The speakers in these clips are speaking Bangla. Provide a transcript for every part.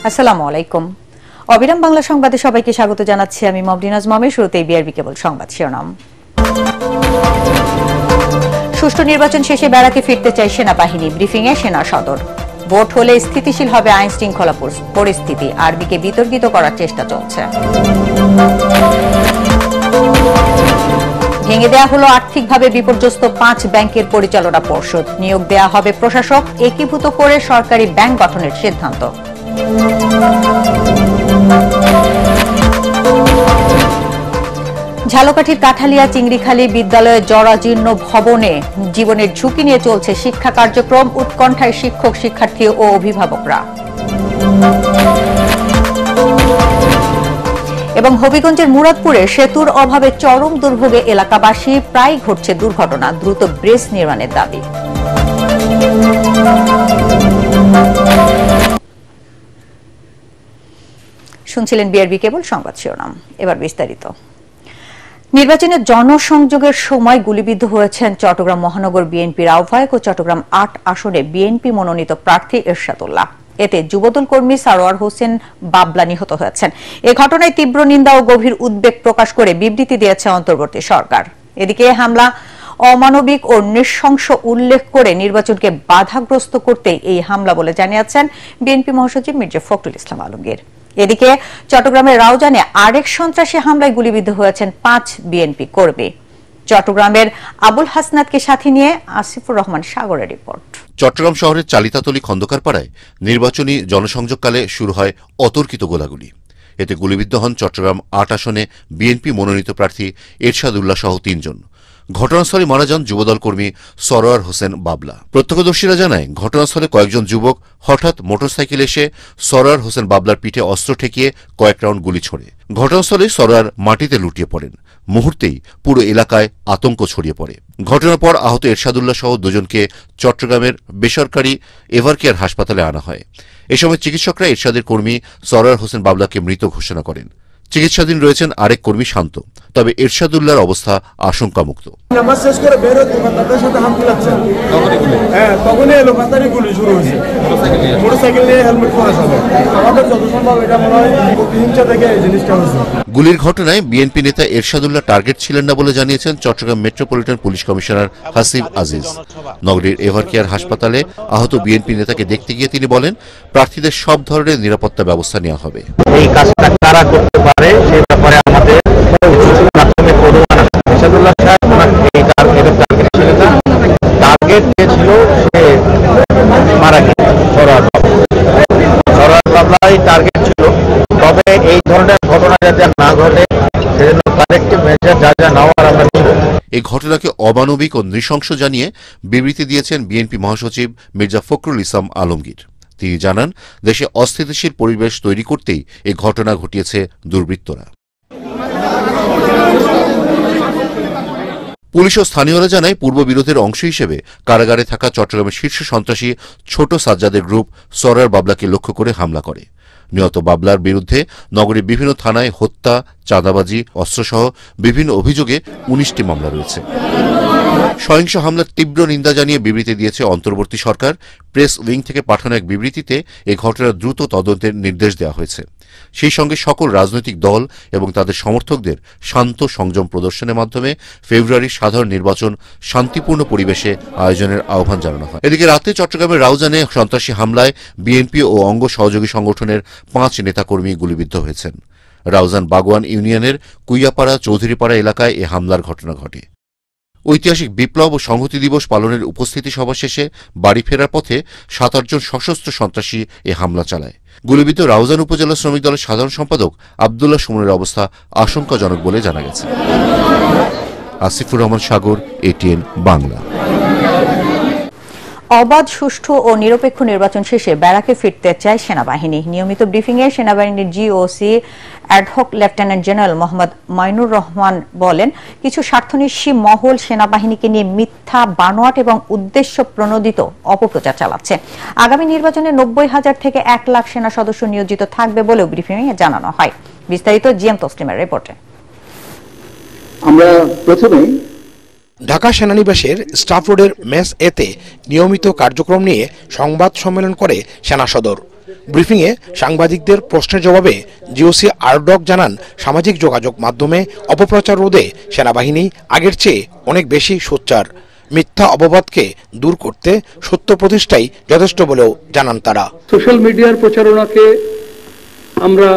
আসসালামু আলাইকুম। অবিরাম বাংলা সংবাদে সবাইকে স্বাগত জানাচ্ছি আমি মবদিনাজ মামি। শুরুতেই বিআরবি কেবল সংবাদ শিরোনাম। সুষ্ঠু নির্বাচন শেষে ব্যারাকে ফিরতে চায় সেনাবাহিনী, ব্রিফিংয়ে সেনা সদর। ভোট হলে স্থিতিশীল হবে আইন শৃঙ্খলা পরিস্থিতি, আরবিকে বিতর্কিত করার চেষ্টা চলছে। ভেঙে দেয়া হলো আর্থিকভাবে বিপর্যস্ত 5 ব্যাংকের পরিচালনা পর্ষদ, নিয়োগ দেয়া হবে প্রশাসক, একীভূত করে সরকারি ব্যাংক গঠনের সিদ্ধান্ত। ঝালকাঠির কাঠালিয়া চিংড়িখালী বিদ্যালয়ে জরাজীর্ণ ভবনে জীবনের ঝুঁকি নিয়ে চলছে শিক্ষা কার্যক্রম, উৎকণ্ঠায় শিক্ষক, শিক্ষার্থী ও অভিভাবকরা। এবং হবিগঞ্জের মুরাদপুরে সেতুর অভাবে চরম দুর্ভোগে এলাকাবাসী, প্রায় ঘটছে দুর্ঘটনা, দ্রুত ব্রিজ নির্মাণের দাবি। শুনছিলেন বিআরবি কেবল সংবাদ শিরোনাম, এবার বিস্তারিত। নির্বাচনের জনসংযোগের সময় গুলিবিদ্ধ হয়েছেন চট্টগ্রাম মহানগর বিএনপির আহ্বায়ক ও চট্টগ্রাম 8 আসনে বিএনপি মনোনীত প্রার্থী এরশাদুল্লাহ। এতে যুবদল কর্মী সারোয়ার হোসেন বাবলা নিহত হয়েছেন। এ ঘটনায় তীব্র নিন্দা ও গভীর উদ্বেগ প্রকাশ করে বিবৃতি দিয়েছে অন্তর্বর্তী সরকার। এদিকে হামলা অমানবিক ও নৃশংস উল্লেখ করে নির্বাচনকে বাধাগ্রস্ত করতে এই হামলা বলে জানিয়েছেন বিএনপি মহাসচিব মির্জা ফখরুল ইসলাম আলমগীর। এদিকে চট্টগ্রামের রাউজানে আরেক সন্ত্রাসী হামলায় গুলিবিদ্ধ হয়েছেন 5 বিএনপি কর্মী। চট্টগ্রামের আবুল হাসনাতকে সাথে নিয়ে আসিফুর রহমান সাগরের রিপোর্ট। চট্টগ্রাম শহরের চালিতাতলী খন্দকার পাড়ায় নির্বাচনী জনসংযোগকালে শুরু হয় অতর্কিত গোলাগুলি। এতে গুলিবিদ্ধ হন চট্টগ্রাম 8 আসনে বিএনপি মনোনীত প্রার্থী এরশাদুল্লাহ সহ 3 জন। ঘটনাস্থলে মারা যান যুবদল কর্মী সরোয়ার হোসেন বাবলা। প্রত্যক্ষদর্শীরা জানায়, ঘটনাস্থলে কয়েকজন যুবক হঠাৎ মোটরসাইকেল এসে সরোয়ার হোসেন বাবলার পিঠে অস্ত্র ঠেকিয়ে কয়েক রাউন্ড গুলি ছোড়ে। ঘটনাস্থলে সরোয়ার মাটিতে লুটিয়ে পড়েন। মুহূর্তেই পুরো এলাকায় আতঙ্ক ছড়িয়ে পড়ে। ঘটনার পর আহত এরশাদুল্লাহ সহ 2 জনকে চট্টগ্রামের বেসরকারি এভারকেয়ার হাসপাতালে আনা হয়। এ সময় চিকিৎসকরা এরশাদের কর্মী সরোয়ার হোসেন বাবলাকে মৃত ঘোষণা করেন। চিকিৎসাধীন রয়েছেন আরেক কর্মী শান্ত, তবে এরশাদুল্লাহর অবস্থা আশঙ্কামুক্ত। গুলির ঘটনায় বিএনপি নেতা এরশাদুল্লাহ টার্গেট ছিলেন না বলে জানিয়েছেন Chattogram metropolitan police commissioner Hasib Aziz. নগরীর এভারকেয়ার হাসপাতালে আহত বিএনপি নেতাকে দেখতে গিয়ে তিনি বলেন, প্রার্থীদের সব ধরনের নিরাপত্তা ব্যবস্থা নেওয়া হবে। এই কাজটা কারা করতে পারে সে ব্যাপারে আমাদের প্রাথমিক অনুমান আছে। এরশাদুল্লাহ সাহেব টার্গেট দিয়েছিল, সে মারা গেছে। সরোয়ার বাবলাই টার্গেট ছিল। তবে এই ধরনের ঘটনা যাতে না ঘটে সেজন্য কালেক্টিভ মেজার যা যা নেওয়ার আমরা নিব। এই ঘটনাকে অমানবিক ও নৃশংস জানিয়ে বিবৃতি দিয়েছেন বিএনপি মহাসচিব মির্জা ফখরুল ইসলাম আলমগীর। তিনি জানান, দেশে অস্থিতিশীল পরিবেশ তৈরি করতেই এই ঘটনা ঘটিয়েছে দুর্বৃত্তরা। পুলিশ ও স্থানীয়রা জানায়, পূর্ববিরোধের অংশ হিসেবে কারাগারে থাকা চট্টগ্রামের শীর্ষ সন্ত্রাসী ছোট সাজ্জাদের গ্রুপ সরোয়ার বাবলাকে লক্ষ্য করে হামলা করে। নিহত বাবলার বিরুদ্ধে নগরীর বিভিন্ন থানায় হত্যা, চাঁদাবাজি, অস্ত্রসহ বিভিন্ন অভিযোগে 19টি মামলা রয়েছে। সহিংস হামলার তীব্র নিন্দা জানিয়ে বিবৃতি দিয়েছে অন্তর্বর্তী সরকার। প্রেস উইং থেকে পাঠানো এক বিবৃতিতে এ ঘটনার দ্রুত তদন্তের নির্দেশ দেওয়া হয়েছে। সেই সঙ্গে সকল রাজনৈতিক দল এবং তাদের সমর্থকদের শান্ত সংযম প্রদর্শনের মাধ্যমে ফেব্রুয়ারির সাধারণ নির্বাচন শান্তিপূর্ণ পরিবেশে আয়োজনের আহ্বান জানানো হয়। এদিকে রাতে চট্টগ্রামের রাউজানে সন্ত্রাসী হামলায় বিএনপি ও অঙ্গ সহযোগী সংগঠনের 5 নেতাকর্মী গুলিবিদ্ধ হয়েছেন। রাউজান বাগওয়ান ইউনিয়নের কুইয়াপাড়া চৌধুরীপাড়া এলাকায় এ হামলার ঘটনা ঘটে। ঐতিহাসিক বিপ্লব ও সংহতি দিবস পালনের উপস্থিতি সভা শেষে বাড়ি ফেরার পথে 7-8 জন সশস্ত্র সন্ত্রাসী এ হামলা চালায়। গুলিবিদ্ধ রাউজান উপজেলা শ্রমিক দলের সাধারণ সম্পাদক আবদুল্লাহ সুমনের অবস্থা আশঙ্কাজনক বলে জানা গেছে। আসিফুর রহমান সাগর, এটিএন বাংলা। অবাধ, সুষ্ঠু ও নিরপেক্ষ নির্বাচন শেষে ব্যারাকে ফিরতে চায় সেনাবাহিনী। নিয়মিত ব্রিফিংয়ে সেনাবাহিনীর GOC ad hoc lieutenant general Mohammad Mainur Rahman বলেন, কিছু স্বার্থন্বেষী মহল সেনাবাহিনীকে নিয়ে মিথ্যা, বানোয়াট এবং উদ্দেশ্য প্রণোদিত অপপ্রচার চালাচ্ছে। আগামী নির্বাচনে 90,000 থেকে 1 লাখ সেনা সদস্য নিয়োজিত থাকবে বলেও ব্রিফিংয়ে জানানো হয়। বিস্তারিত জিএম তসলিমের রিপোর্টে। আমরা প্রথমেই ঢাকা সেনানিবাসের স্টাফ রোডের মেস এতে নিয়মিত কার্যক্রম নিয়ে সংবাদ সম্মেলন করে সেনা সদর। ব্রিফিংয়ে সাংবাদিকদের প্রশ্নের জবাবে জিওসি আরডক জানান, সামাজিক যোগাযোগ মাধ্যমে অপপ্রচার রোধে সেনাবাহিনী আগের চেয়ে অনেক বেশি সোচ্চার। মিথ্যা অপবাদকে দূর করতে সত্য প্রতিষ্ঠাই যথেষ্ট বলেও জানান তারা। সোশ্যাল মিডিয়ার প্রচারণাকে আমরা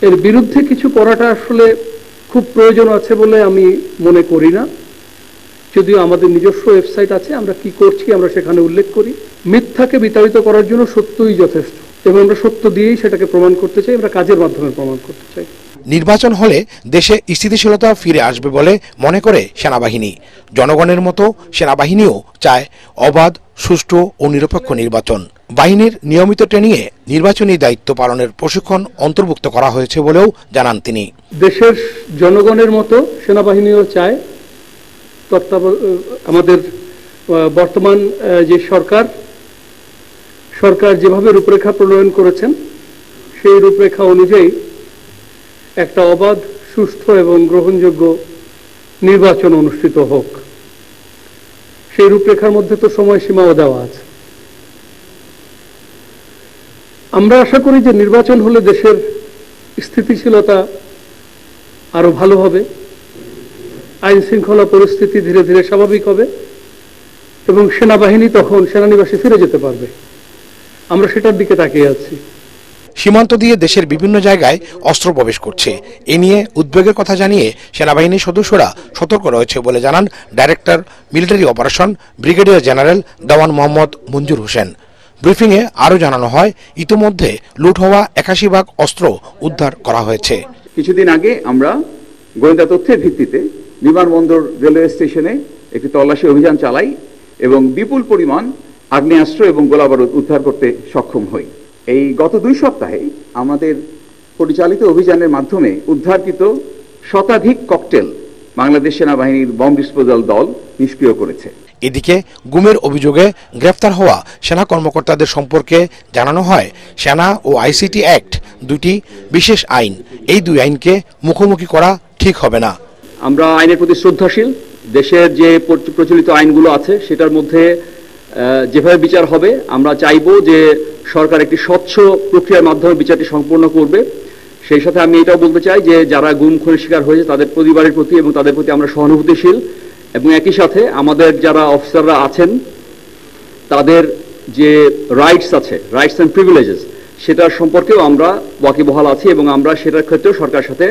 এর বিরুদ্ধে কিছু করাটা আসলে খুব প্রয়োজন আছে বলে আমি মনে করি না। যদিও আমাদের নিজস্ব ওয়েবসাইট আছে, আমরা কি করছি আমরা সেখানে উল্লেখ করি। মিথ্যাকে বিতাড়িত করার জন্য সত্যই যথেষ্ট, এবং আমরা সত্য দিয়েই সেটাকে প্রমাণ করতে চাই, আমরা কাজের মাধ্যমে প্রমাণ করতে চাই। নির্বাচন হলে দেশে স্থিতিশীলতা ফিরে আসবে বলে মনে করে সেনাবাহিনী। জনগণের মতো সেনাবাহিনীও চায় অবাধ, সুষ্ঠু ও নিরপেক্ষ নির্বাচন। বাহিনীর নিয়মিত ট্রেনিংয়ে নির্বাচনী দায়িত্ব পালনের প্রশিক্ষণ অন্তর্ভুক্ত করা হয়েছে বলেও জানান তিনি। দেশের জনগণের মতো সেনাবাহিনীও চায় আমাদের বর্তমান যে সরকার যেভাবে রূপরেখা প্রণয়ন করেছেন সেই রূপরেখা অনুযায়ী একটা অবাধ, সুষ্ঠু এবং গ্রহণযোগ্য নির্বাচন অনুষ্ঠিত হোক। সেই রূপরেখার মধ্যে তো সময়সীমাও দেওয়া আছে। আমরা আশা করি যে নির্বাচন হলে দেশের স্থিতিশীলতা আরো ভালো হবে, আইন শৃঙ্খলা পরিস্থিতি ধীরে ধীরে স্বাভাবিক হবে এবং সেনাবাহিনী তখন সেনানিবাসে ফিরে যেতে পারবে। আমরা সেটার দিকে তাকিয়ে আছি। সীমান্ত দিয়ে দেশের বিভিন্ন জায়গায় অস্ত্র প্রবেশ করছে, এ নিয়ে উদ্বেগের কথা জানিয়ে সেনাবাহিনীর সদস্যরা সতর্ক রয়েছে বলে জানান director military operation brigadier general Dewan Mohammad Manzur Hossain. ব্রিফিংয়ে আরও জানানো হয়, ইতিমধ্যে লুট হওয়া ৮১ ভাগ অস্ত্র উদ্ধার করা হয়েছে। কিছুদিন আগে আমরা গোয়েন্দা তথ্যের ভিত্তিতে বিমানবন্দর রেলওয়ে স্টেশনে একটি তল্লাশি অভিযান চালাই এবং বিপুল পরিমাণ আগ্নেয়াস্ত্র এবং গোলাবারুদ উদ্ধার করতে সক্ষম হই। এই গত 2 সপ্তাহে আমাদের পরিচালিত অভিযানের মাধ্যমে উদ্ধারকৃত শতাধিক ককটেল বাংলাদেশ সেনাবাহিনীর বম্ব ডিসপোজাল দল নিষ্ক্রিয় করেছে। এদিকে গুমের অভিযোগে গ্রেফতার হওয়া সেনা কর্মকর্তাদের সম্পর্কে জানানো হয়, সেনা ও আইসিটি অ্যাক্ট দুটি বিশেষ আইন, এই 2 আইনকে মুখোমুখি করা ঠিক হবে না। আমরা আইনের প্রতি শ্রদ্ধাশীল। দেশের যে প্রচলিত আইনগুলো আছে সেটার মধ্যে যেভাবে বিচার হবে, আমরা চাইবো যে সরকার একটি স্বচ্ছ প্রক্রিয়ার মাধ্যমে বিচারটি সম্পূর্ণ করবে। সেই সাথে আমি এটাও বলতে চাই যে যারা গুম খুনের শিকার হয়েছে তাদের পরিবারের প্রতি এবং তাদের প্রতি আমরা সহানুভূতিশীল, এবং একই সাথে আমাদের যারা অফিসাররা আছেন তাদের যে রাইটস আছে, রাইটস অ্যান্ড প্রিভিলেজেস, সেটার সম্পর্কেও আমরা ওয়াকিবহাল আছি এবং আমরা সেটার ক্ষেত্রেও সরকারের সাথে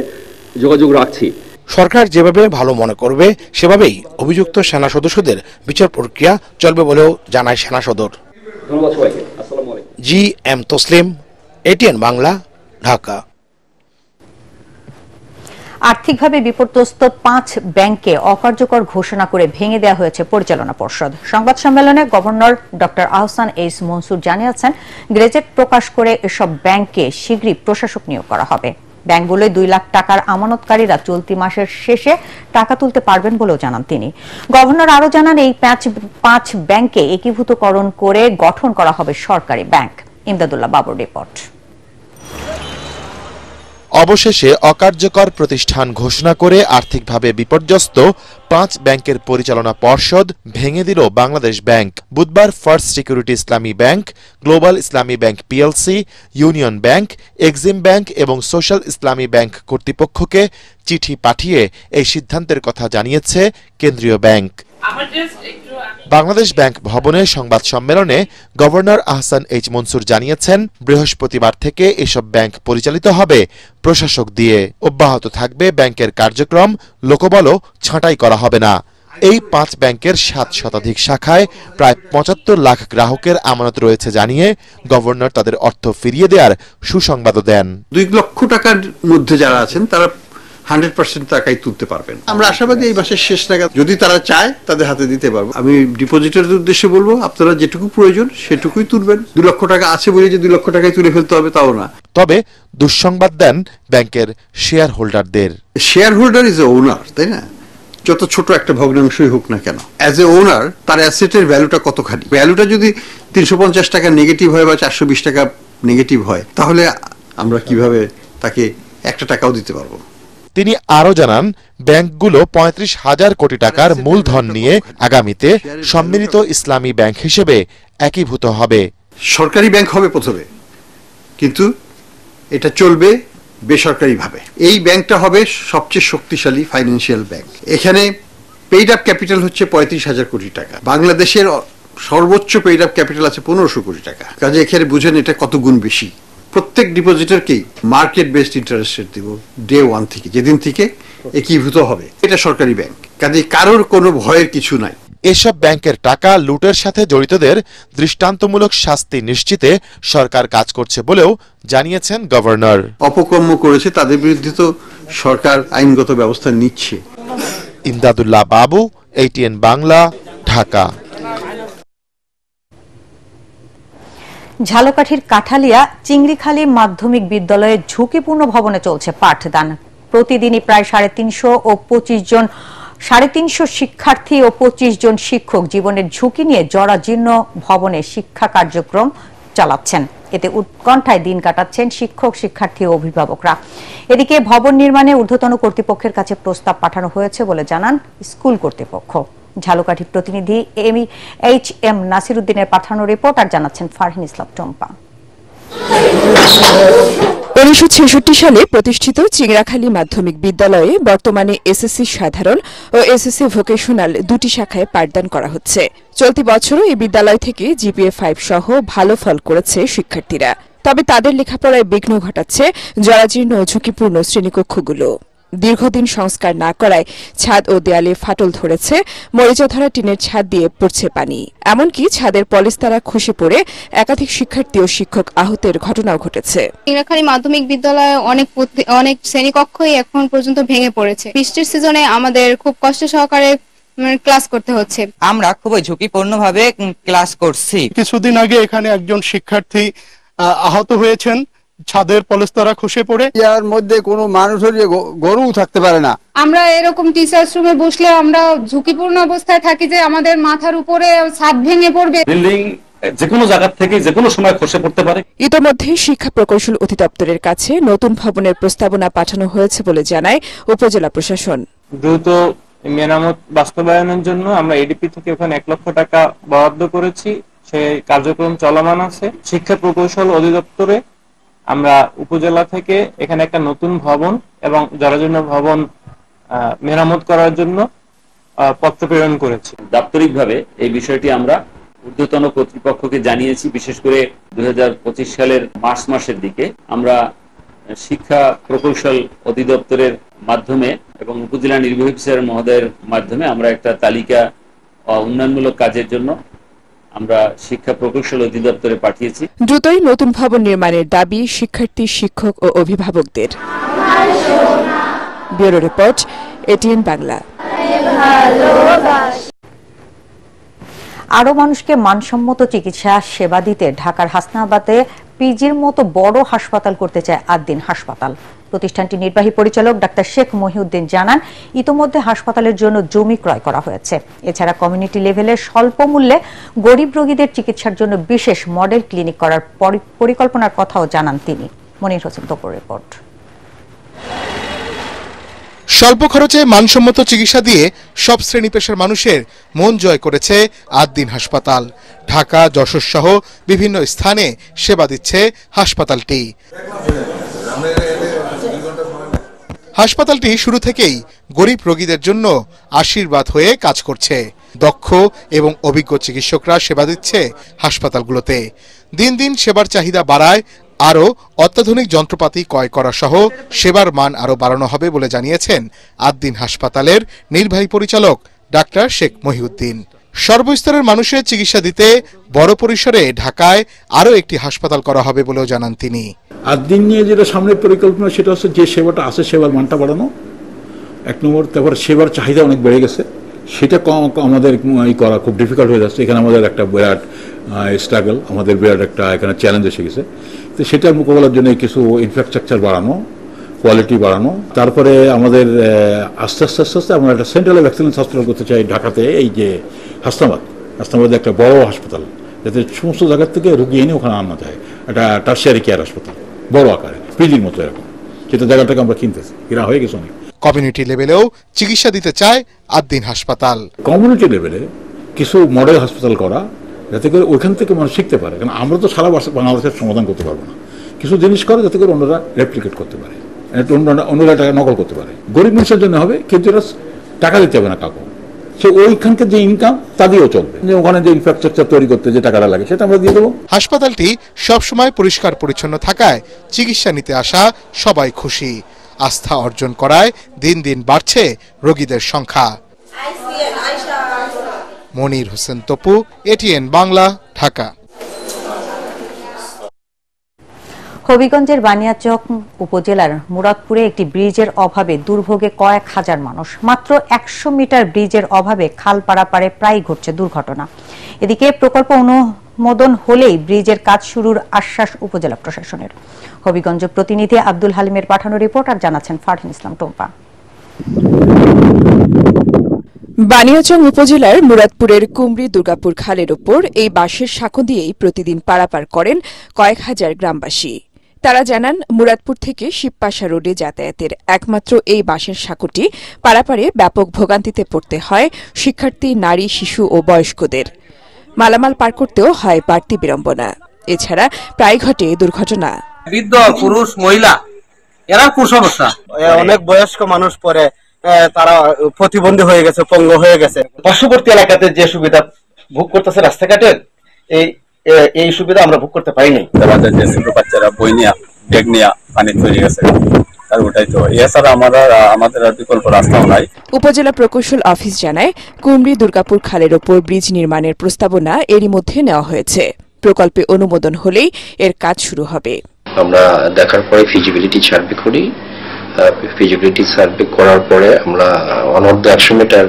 যোগাযোগ রাখছি। সরকার যেভাবে ভালো মনে করবে সেভাবেই অভিযুক্ত সেনা সদস্যদের বিচার প্রক্রিয়া চলবে বলেও জানায় সেনা সদর। ধন্যবাদ সবাইকে। আসসালামু আলাইকুম। G M Taslim, ATN Bangla, Dhaka. আর্থিকভাবে বিপর্যস্ত 5 ব্যাংককে অকার্যকর ঘোষণা করে ভেঙে দেওয়া হয়েছে পরিচালনা পর্ষদ। সংবাদ সম্মেলনে governor doctor Ahsan H Mansur জানিয়েছেন, গেজেট প্রকাশ করে এসব ব্যাংককে শীঘ্রই প্রশাসক নিয়োগ করা হবে। ব্যাংকগুলোয় 2 লাখ টাকার আমানতকারীরা চলতি মাসের শেষে টাকা তুলতে পারবেন বলেও জানান তিনি। গভর্নর আরও জানান, এই 5 ব্যাংককে একীভূতকরণ করে গঠন করা হবে সরকারি ব্যাংক। ইমদাদুল্লাহ বাবুর রিপোর্ট। অবশেষে অকার্যকর প্রতিষ্ঠান ঘোষণা করে আর্থিকভাবে বিপর্যস্ত 5 ব্যাংকের পরিচালনা পর্ষদ ভেঙে দিল বাংলাদেশ ব্যাংক। বুধবার ফার্স্ট সিকিউরিটি ইসলামী ব্যাংক, গ্লোবাল ইসলামী bank PLC, union bank, Exim bank এবং সোশ্যাল ইসলামী ব্যাংক কর্তৃপক্ষকে চিঠি পাঠিয়ে এই সিদ্ধান্তের কথা জানিয়েছে কেন্দ্রীয় ব্যাংক। বাংলাদেশ ব্যাংক ভবনে সংবাদ সম্মেলনে গভর্নর আহসান এইচ মনসুর জানিয়েছেন, বৃহস্পতিবার থেকে এসব ব্যাংক পরিচালিত হবে প্রশাসক দিয়ে। অব্যাহত থাকবে ব্যাংকের কার্যক্রম, লোকবলও ছাঁটাই করা হবে না। এই 5 ব্যাংকের 7 শতাধিক শাখায় প্রায় 75 লাখ গ্রাহকের আমানত রয়েছে জানিয়ে গভর্নর তাদের অর্থ ফিরিয়ে দেওয়ার সুসংবাদও দেন। 2 লক্ষ টাকার মধ্যে যারা আছেন তারা 100% টাকাই তুলতে পারবেন। আমরা আশাবাদী এই মাসের শেষ নাগাদ যদি তারা চায় তাদের হাতে দিতে পারবো। আমি ডিপোজিটরদের উদ্দেশ্যে বলবো, আপনারা যেটুকু প্রয়োজন সেটুকুই তুলবেন। 2 লক্ষ টাকা আছে বলে যে 2 লক্ষ টাকায় তুলে ফেলতে হবে তাও না। তবে দুঃসংবাদ দেন ব্যাংকের শেয়ার হোল্ডারদের। শেয়ার হোল্ডার ইজ এ ওনার, তাই না? যত ছোট একটা ভগ্নাংশই হোক না কেন, অ্যাজ এ ওনার তার অ্যাসেটের ভ্যালুটা কতখানি, ভ্যালুটা যদি 350 টাকা নেগেটিভ হয় বা 420 টাকা নেগেটিভ হয়, তাহলে আমরা কিভাবে তাকে 1 টাকাও দিতে পারবো? তিনি আরও জানান, ব্যাংকগুলো 35,000 কোটি টাকার মূলধন নিয়ে আগামীতে সম্মিলিত ইসলামী ব্যাংক হিসেবে একীভূত হবে। সরকারি ব্যাংক হবে প্রথমে, কিন্তু এটা চলবে বেসরকারিভাবে। এই ব্যাংকটা হবে সবচেয়ে শক্তিশালী ফাইন্যান্সিয়াল ব্যাংক। এখানে পেইড আপ ক্যাপিটাল হচ্ছে 35,000 কোটি টাকা। বাংলাদেশের সর্বোচ্চ পেইড আপ ক্যাপিটাল আছে 1500 কোটি টাকা। কাজে এখানে বুঝেন এটা কত গুণ বেশি। প্রত্যেক ডিপোজিটরকেই মার্কেট বেসড ইন্টারেস্ট রেট দিব ডে 1 থেকে, যেদিন থেকে একীভূত হবে। এটা সরকারি ব্যাংক, কাজে কারোর কোনো ভয়ের কিছু নাই। এসব ব্যাংকের টাকা লুটের সাথে জড়িতদের দৃষ্টান্তমূলক শাস্তি নিশ্চিতে সরকার কাজ করছে বলেও জানিয়েছেন গভর্নর। অপকর্ম করেছে তাদের বিরুদ্ধে তো সরকার আইনগত ব্যবস্থা নিচ্ছে। ইমদাদুল্লাহ বাবু, ATN বাংলা, ঢাকা। ঝালকাঠির কাঠালিয়া চিংড়িখালী মাধ্যমিক বিদ্যালয়ে ঝুঁকিপূর্ণ ভবনে চলছে পাঠদান। প্রতিদিনই প্রায় 350 শিক্ষার্থী ও 25 জন শিক্ষক জীবনের ঝুঁকি নিয়ে জরাজীর্ণ ভবনে শিক্ষা কার্যক্রম চালাচ্ছেন। এতে উৎকণ্ঠায় দিন কাটাচ্ছেন শিক্ষক, শিক্ষার্থী ও অভিভাবকরা। এদিকে ভবন নির্মাণে ঊর্ধ্বতন কর্তৃপক্ষের কাছে প্রস্তাব পাঠানো হয়েছে বলে জানান স্কুল কর্তৃপক্ষ। ঝালকাঠি প্রতিনিধি HM নাসির উদ্দিনের পাঠানো রিপোর্ট আর জানাচ্ছেন ফারহিন ইসলাম টম্পা। 1966 সালে প্রতিষ্ঠিত চিংড়াখালী মাধ্যমিক বিদ্যালয়ে বর্তমানে SSC সাধারণ ও SSC ভোকেশনাল দুটি শাখায় পাঠদান করা হচ্ছে। চলতি বছরও এই বিদ্যালয় থেকে GPA 5 সহ ভালো ফল করেছে শিক্ষার্থীরা। তবে তাদের লেখাপড়ায় বিঘ্ন ঘটাচ্ছে জরাজীর্ণ ও ঝুঁকিপূর্ণ শ্রেণীকক্ষগুলো। দীর্ঘদিন সংস্কার না করায় ছাদ ও দেয়ালে ফাটল ধরেছে, মরিচা ধরা টিনের ছাদ দিয়ে পড়ছে পানি। এমনকি ছাদের পলিস্তারা খসে পড়ে একাধিক শিক্ষার্থী ও শিক্ষক আহতের ঘটনাও ঘটেছে। চিংড়াখালী মাধ্যমিক বিদ্যালয়ে অনেক শ্রেণীকক্ষই এখন পর্যন্ত ভেঙে পড়েছে। বৃষ্টির সিজনে আমাদের খুব কষ্ট সহকারে ক্লাস করতে হচ্ছে। আমরা খুবই ঝুঁকিপূর্ণভাবে ক্লাস করছি। কিছুদিন আগে এখানে একজন শিক্ষার্থী আহত হয়েছেন, ছাদের পলেস্তারা খসে পড়ে। এর মধ্যে কোনো মানুষের গরুও থাকতে পারে না। আমরা এরকম টিচার্স রুমে বসলে আমরা ঝুঁকিপূর্ণ অবস্থায় থাকি যে আমাদের মাথার উপরে ছাদ ভেঙে পড়বে। বিল্ডিং যেকোনো জায়গা থেকে যেকোনো সময় খসে পড়তে পারে। ইতোমধ্যে শিক্ষা প্রকৌশল অধিদপ্তরের কাছে নতুন ভবনের প্রস্তাবনা পাঠানো হয়েছে বলে জানায় উপজেলা প্রশাসন। দ্রুত মেরামত বাস্তবায়নের জন্য আমরা ADP থেকে ওখানে 1 লক্ষ টাকা বরাদ্দ করেছি। সেই কার্যক্রম চলমান আছে। শিক্ষা প্রকৌশল অধিদপ্তরে আমরা উপজেলা থেকে এখানে একটা নতুন ভবন এবং জরাজীর্ণ ভবন মেরামত করার জন্য পত্র প্রেরণ করেছি। দাপ্তরিকভাবে এই বিষয়টি আমরা ঊর্ধ্বতন কর্তৃপক্ষকে জানিয়েছি। বিশেষ করে 2025 সালের মার্চ মাসের দিকে আমরা শিক্ষা প্রকৌশল অধিদপ্তরের মাধ্যমে এবং উপজেলা নির্বাহী অফিসার মহোদয়ের মাধ্যমে আমরা একটা তালিকা উন্নয়নমূলক কাজের জন্য আমরা শিক্ষা প্রকৌশল অধিদপ্তরে পাঠিয়েছি। দ্রুতই নতুন ভবন নির্মাণের দাবি শিক্ষার্থী, শিক্ষক ও অভিভাবকদের। Bureau report, ATN Bangla. আরো মানুষকে মানসম্মত চিকিৎসা সেবা দিতে ঢাকার হাসনাবাদে পিজির মতো বড় হাসপাতাল করতে চায় আদ্দিন হাসপাতাল। প্রতিষ্ঠানটির নির্বাহী পরিচালক ডাক্তার শেখ মহিউদ্দিন জানান, ইতোমধ্যে হাসপাতালের জন্য জমি ক্রয় করা হয়েছে। এছাড়া কমিউনিটি লেভেলে স্বল্প মূল্যে গরিব রোগীদের চিকিৎসার জন্য বিশেষ মডেল ক্লিনিক করার পরিকল্পনার কথাও জানান তিনি। মনির হোসেন তপুর রিপোর্ট। স্বল্প খরচে মানসম্মত চিকিৎসা দিয়ে সব শ্রেণী পেশার মানুষের মন জয় করেছে আদ্দিন হাসপাতাল। ঢাকা, যশোর সহ বিভিন্ন স্থানে সেবা দিচ্ছে হাসপাতালটি। হাসপাতালটি শুরু থেকেই গরিব রোগীদের জন্য আশীর্বাদ হয়ে কাজ করছে। দক্ষ এবং অভিজ্ঞ চিকিৎসকরা সেবা দিচ্ছে হাসপাতালগুলোতে। দিন দিন সেবার চাহিদা বাড়ায় আরও অত্যাধুনিক যন্ত্রপাতি ক্রয় করা সহ সেবার মান আরও বাড়ানো হবে বলে জানিয়েছেন আদ্দিন হাসপাতালের নির্বাহী পরিচালক ডাক্তার শেখ মহিউদ্দিন। সর্বস্তরের মানুষের চিকিৎসা দিতে বড় পরিসরে ঢাকায় আরও একটি হাসপাতাল করা হবে বলেও জানান তিনি। আদ্দিন নিয়ে যেটা সামনের পরিকল্পনা সেটা হচ্ছে যে সেবাটা আছে সেবার মানটা বাড়ানো, 1 নম্বর। তারপর সেবার চাহিদা অনেক বেড়ে গেছে, সেটা আমাদের করা খুব ডিফিকাল্ট হয়ে যাচ্ছে। এখানে আমাদের একটা বিরাট স্ট্রাগল, আমাদের বিরাট একটা এখানে চ্যালেঞ্জ এসে গেছে। তো সেটার মোকাবেলার জন্য কিছু ইনফ্রাস্ট্রাকচার বাড়ানো, কোয়ালিটি বাড়ানো। তারপরে আমাদের আস্তে আস্তে আমরা একটা সেন্ট্রাল অফ এক্সেলেন্স হসপিটাল করতে চাই ঢাকাতে। এই যে হাসনাবাদে একটা বড় হাসপাতাল, যাতে সমস্ত জায়গার থেকে রুগী এনে ওখানে আনা যায়। একটা টার্সিয়ারি কেয়ার হাসপাতাল বড় আকারে, পিজির মতো এরকম, সেটা জায়গাটাকে আমরা কিনতেছি, এরা হয়ে গেছে অনেক। কমিউনিটি লেভেলেও চিকিৎসা দিতে চায় আদ্দিন হাসপাতাল। কমিউনিটি লেভেলে কিছু মডেল হাসপাতাল করা যাতে করে ওইখান থেকে মানুষ শিখতে পারে। কারণ আমরা তো সারা বাংলাদেশের সমাধান করতে পারবো না, কিছু জিনিস করে যাতে করে অন্যরা রেপ্লিকেট করতে পারে, অন্যরা টাকা নকল করতে পারে। গরিব মানুষের জন্য হবে, কিন্তু এটা টাকা দিতে হবে না কাউকে, সে ওইখানকার যে ইনকাম তা দিয়েও চলবে। যে ওখানে যে ইনফ্রাস্ট্রাকচার তৈরি করতে যে টাকাটা লাগে সেটা আমরা দিয়ে দেবো। হাসপাতালটি সবসময় পরিষ্কার পরিচ্ছন্ন থাকায় চিকিৎসা নিতে আসা সবাই খুশি। আস্থা অর্জন করায় দিন দিন বাড়ছে রোগীদের সংখ্যা। মনির হোসেন তপু, এটিএন বাংলা, ঢাকা। হবিগঞ্জের বানিয়াচক উপজেলার মুরাদপুরে একটি ব্রিজের অভাবে দুর্ভোগে কয়েক হাজার মানুষ। মাত্র 100 মিটার ব্রিজের অভাবে খাল পারাপারে প্রায় ঘটছে দুর্ঘটনা। এদিকে প্রকল্প অনুমোদন হলেই ব্রিজের কাজ শুরুর আশ্বাস উপজেলা প্রশাসনের। হবিগঞ্জ প্রতিনিধি আব্দুল হালিমের পাঠানো রিপোর্ট আর জানাচ্ছেন ফারহান ইসলাম টম্পা। বানিয়াচং উপজেলার মুরাদপুরের কুমরি দুর্গাপুর খালের ওপর এই বাঁশের সাঁকো দিয়েই প্রতিদিন পারাপার করেন কয়েক হাজার গ্রামবাসী। তারা জানান, মুরাদপুর থেকে শিবপাশা রোডে যাতায়াতের একমাত্র এই বাঁশের সাঁকোটি পারাপারে ব্যাপক ভোগান্তিতে পড়তে হয় শিক্ষার্থী, নারী, শিশু ও বয়স্কদের। মালামাল পার করতেও হয় বাড়তি বিড়ম্বনা। এছাড়া প্রায় ঘটে দুর্ঘটনা। বৃদ্ধ, পুরুষ, মহিলা এরা খুব সমস্যা। অনেক বয়স্ক মানুষ পরে তারা প্রতিবন্ধী হয়ে গেছে, পঙ্গু হয়ে গেছে। পার্শ্ববর্তী এলাকাতে যে সুবিধা ভোগ করতেছে রাস্তাঘাটের, এই সুবিধা আমরা ভোগ করতে পারিনি। আমাদের যে ছোট বাচ্চারা বই নিয়ে ব্যাগ নিয়ে পানি তৈরি গেছে, আর ওটাই তো। এছাড়া আমাদের আর বিকল্প রাস্তাও নাই। উপজেলা প্রকৌশল অফিস জানায়, কুমরি দুর্গাপুর খালের ওপর ব্রিজ নির্মাণের প্রস্তাবনা এরই মধ্যে নেওয়া হয়েছে। প্রকল্পে অনুমোদন হলেই এর কাজ শুরু হবে। আমরা দেখার পরে ফিজিবিলিটি সার্ভে করি। ফিজিবিলিটি সার্ভে করার পরে আমরা অনূর্ধ্ব 100 মিটার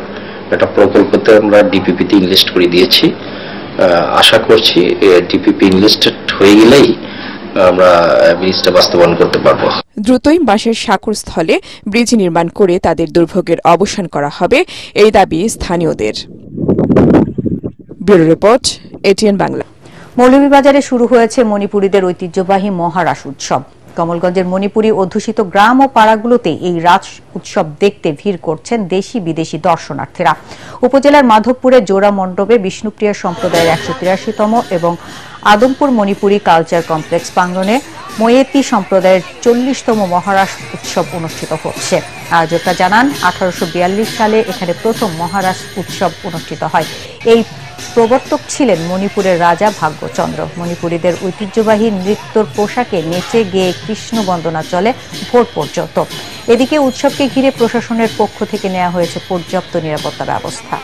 একটা প্রকল্পতে আমরা ডিপিপিতে ইনলিস্ট করে দিয়েছি। আশা করছি ডিপিপি ইনলিস্টেড হয়ে গেলেই আমরা ব্রিজটা বাস্তবায়ন করতে পারবো। দ্রুতই বাঁশের সাঁকোর স্থলে ব্রিজ নির্মাণ করে তাদের দুর্ভোগের অবসান করা হবে, এই দাবি স্থানীয়দের। Bureau report, ATN Bangla. মৌলভীবাজারে শুরু হয়েছে মণিপুরীদের ঐতিহ্যবাহী মহারাস উৎসব। কমলগঞ্জের মণিপুরী অধ্যুষিত গ্রাম ও পাড়াগুলোতে এই রাস উৎসব দেখতে ভিড় করছেন দেশি বিদেশি দর্শনার্থীরা। উপজেলার মাধবপুরে জোড়া মণ্ডপে বিষ্ণুপ্রিয়া সম্প্রদায়ের 183তম এবং আদমপুর মণিপুরী কালচার কমপ্লেক্স প্রাঙ্গণে ময়েতি সম্প্রদায়ের 40তম মহারাস উৎসব অনুষ্ঠিত হচ্ছে। আয়োজকরা জানান, 1842 সালে এখানে প্রথম মহারাস উৎসব অনুষ্ঠিত হয়। এই প্রবর্তক ছিলেন মণিপুরের রাজা ভাগ্যচন্দ্র। মণিপুরীদের ঐতিহ্যবাহী নৃত্যর পোশাকে নেচে গেয়ে কৃষ্ণ বন্দনা চলে ভোর পর্যন্ত। এদিকে উৎসবকে ঘিরে প্রশাসনের পক্ষ থেকে নেওয়া হয়েছে পর্যাপ্ত নিরাপত্তা ব্যবস্থা।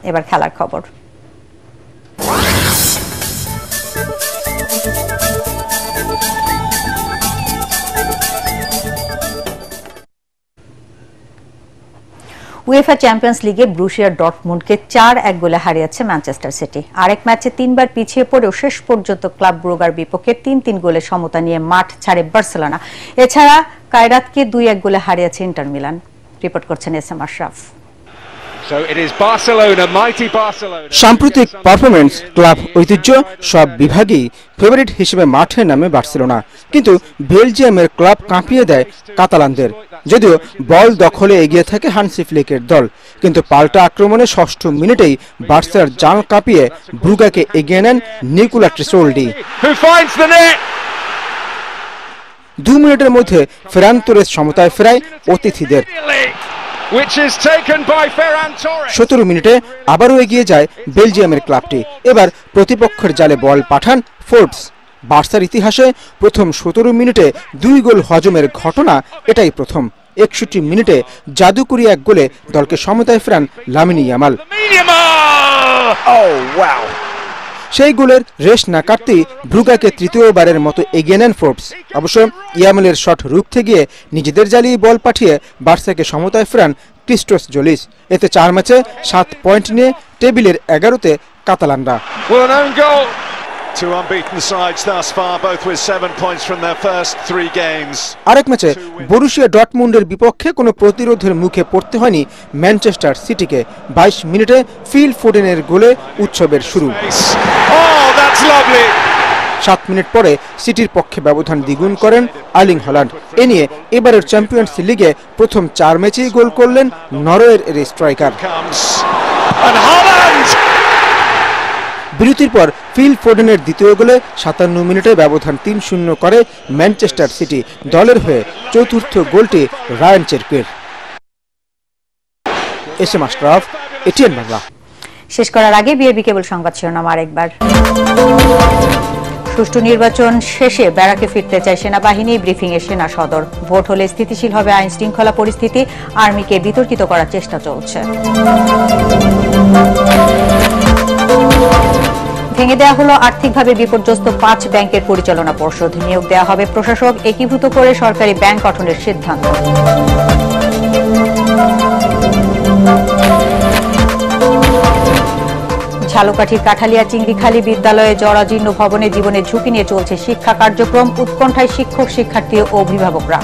এবার খেলার খবর। উয়েফা চ্যাম্পিয়ন্স লিগে ব্রুসিয়া ডর্টমুন্ডকে 4-1 গোলে হারিয়েছে ম্যানচেস্টার সিটি। আরেক ম্যাচে 3 বার পিছিয়ে পড়েও শেষ পর্যন্ত ক্লাব ব্রুগার বিপক্ষে 3-3 গোলে সমতা নিয়ে মাঠ ছাড়ে বার্সেলোনা। এছাড়া কায়রাতকে 2-1 গোলে হারিয়েছে ইন্টার মিলান। রিপোর্ট করছেন এসএম আশরাফ। সাম্প্রতিক পারফরমেন্স, ক্লাব ঐতিহ্য সব বিভাগেই ফেভারিট হিসেবে মাঠে নামে বার্সেলোনা, কিন্তু বেলজিয়ামের ক্লাব কাঁপিয়ে দেয় কাতালানদের। যদিও বল দখলে এগিয়ে থাকে হানসি ফ্লিকের দল, কিন্তু পাল্টা আক্রমণে 6ষ্ঠ মিনিটেই বার্সার জাল কাঁপিয়ে ব্রুগাকে এগিয়ে নেন নিকোলা ট্রেসোল্ডি। 2 মিনিটের মধ্যে ফেরান তোরেস সমতায় ফেরায় অতিথিদের। 17 মিনিটে আবারও এগিয়ে যায় বেলজিয়ামের ক্লাবটি। এবার প্রতিপক্ষের জালে বল পাঠান ফোর্বস। বার্সার ইতিহাসে প্রথম 17 মিনিটে 2 গোল হজমের ঘটনা এটাই প্রথম। 61 মিনিটে জাদুকরি 1 গোলে দলকে সমতায় ফেরান লামিন ইয়ামাল। সেই গোলের রেশ না কাটতেই ব্রুগাকে তৃতীয়বারের মতো এগিয়ে নেন ফোর্বস। অবশ্য ইয়ামালের শট রুখতে গিয়ে নিজেদের জালিয়ে বল পাঠিয়ে বার্সাকে সমতায় ফেরান ক্রিস্টোস জোলিস। এতে 4 ম্যাচে 7 পয়েন্ট নিয়ে টেবিলের 11তে কাতালানরা। আরেক ম্যাচে বরুসিয়া ডর্টমুন্ডের বিপক্ষে কোনো প্রতিরোধের মুখে পড়তে হয়নি ম্যানচেস্টার সিটিকে। 22 মিনিটে ফিল ফোডেনের গোলে উৎসবের শুরু। 7 মিনিট পরে সিটির পক্ষে ব্যবধান দ্বিগুণ করেন আর্লিং হল্যান্ড। এ নিয়ে এবারের চ্যাম্পিয়ন্স লিগে প্রথম 4 ম্যাচেই গোল করলেন নরওয়ের এই স্ট্রাইকার। বিরতির পর ফিল ফোডেনের দ্বিতীয় গোলে 57 মিনিটে ব্যবধান 3-0 করে ম্যানচেস্টার সিটি। দলের হয়ে চতুর্থ গোলটি রায়ান চেরকির। SM Ashraf, ATN Bangla. শেষ করার আগে বিআরবি কেবল সংবাদ শিরোনাম আরেকবার। সুষ্ঠু নির্বাচন শেষে ব্যারাকে ফিরতে চায় সেনাবাহিনী, ব্রিফিং এ সেনা সদর। ভোট হলে স্থিতিশীল হবে আইন শৃঙ্খলা পরিস্থিতি, আর্মিকে বিতর্কিত করার চেষ্টা চলছে। ভেঙে দেওয়া হলো আর্থিকভাবে বিপর্যস্ত 5 ব্যাংকের পরিচালনা পর্ষদ। নিয়োগ দেওয়া হবে প্রশাসক, একীভূত করে সরকারি ব্যাংক গঠনের সিদ্ধান্ত। ঝালকাঠির কাঠালিয়া চিংড়িখালী বিদ্যালয়ে জরাজীর্ণ ভবনে জীবনের ঝুঁকি নিয়ে চলছে শিক্ষা কার্যক্রম। উৎকণ্ঠায় শিক্ষক, শিক্ষার্থী ও অভিভাবকরা।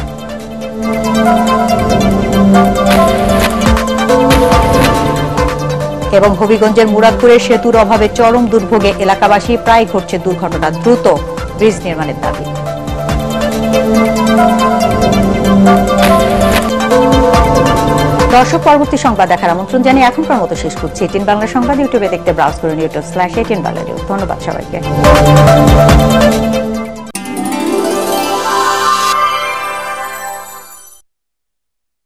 এবং হবিগঞ্জের মুরাদপুরের সেতুর অভাবে চরম দুর্ভোগে এলাকাবাসী, প্রায় ঘটছে দুর্ঘটনা। দ্রুত ব্রিজ নির্মাণের দাবি। দর্শক, পরবর্তী সংবাদ দেখার আমন্ত্রণ জানিয়ে এখনকার মতো শেষ করছি। এটিএন বাংলা সংবাদ ইউটিউবে দেখতে ব্রাউজ করুন youtube/এটিএন বাংলা নিউজ। ধন্যবাদ সবাইকে।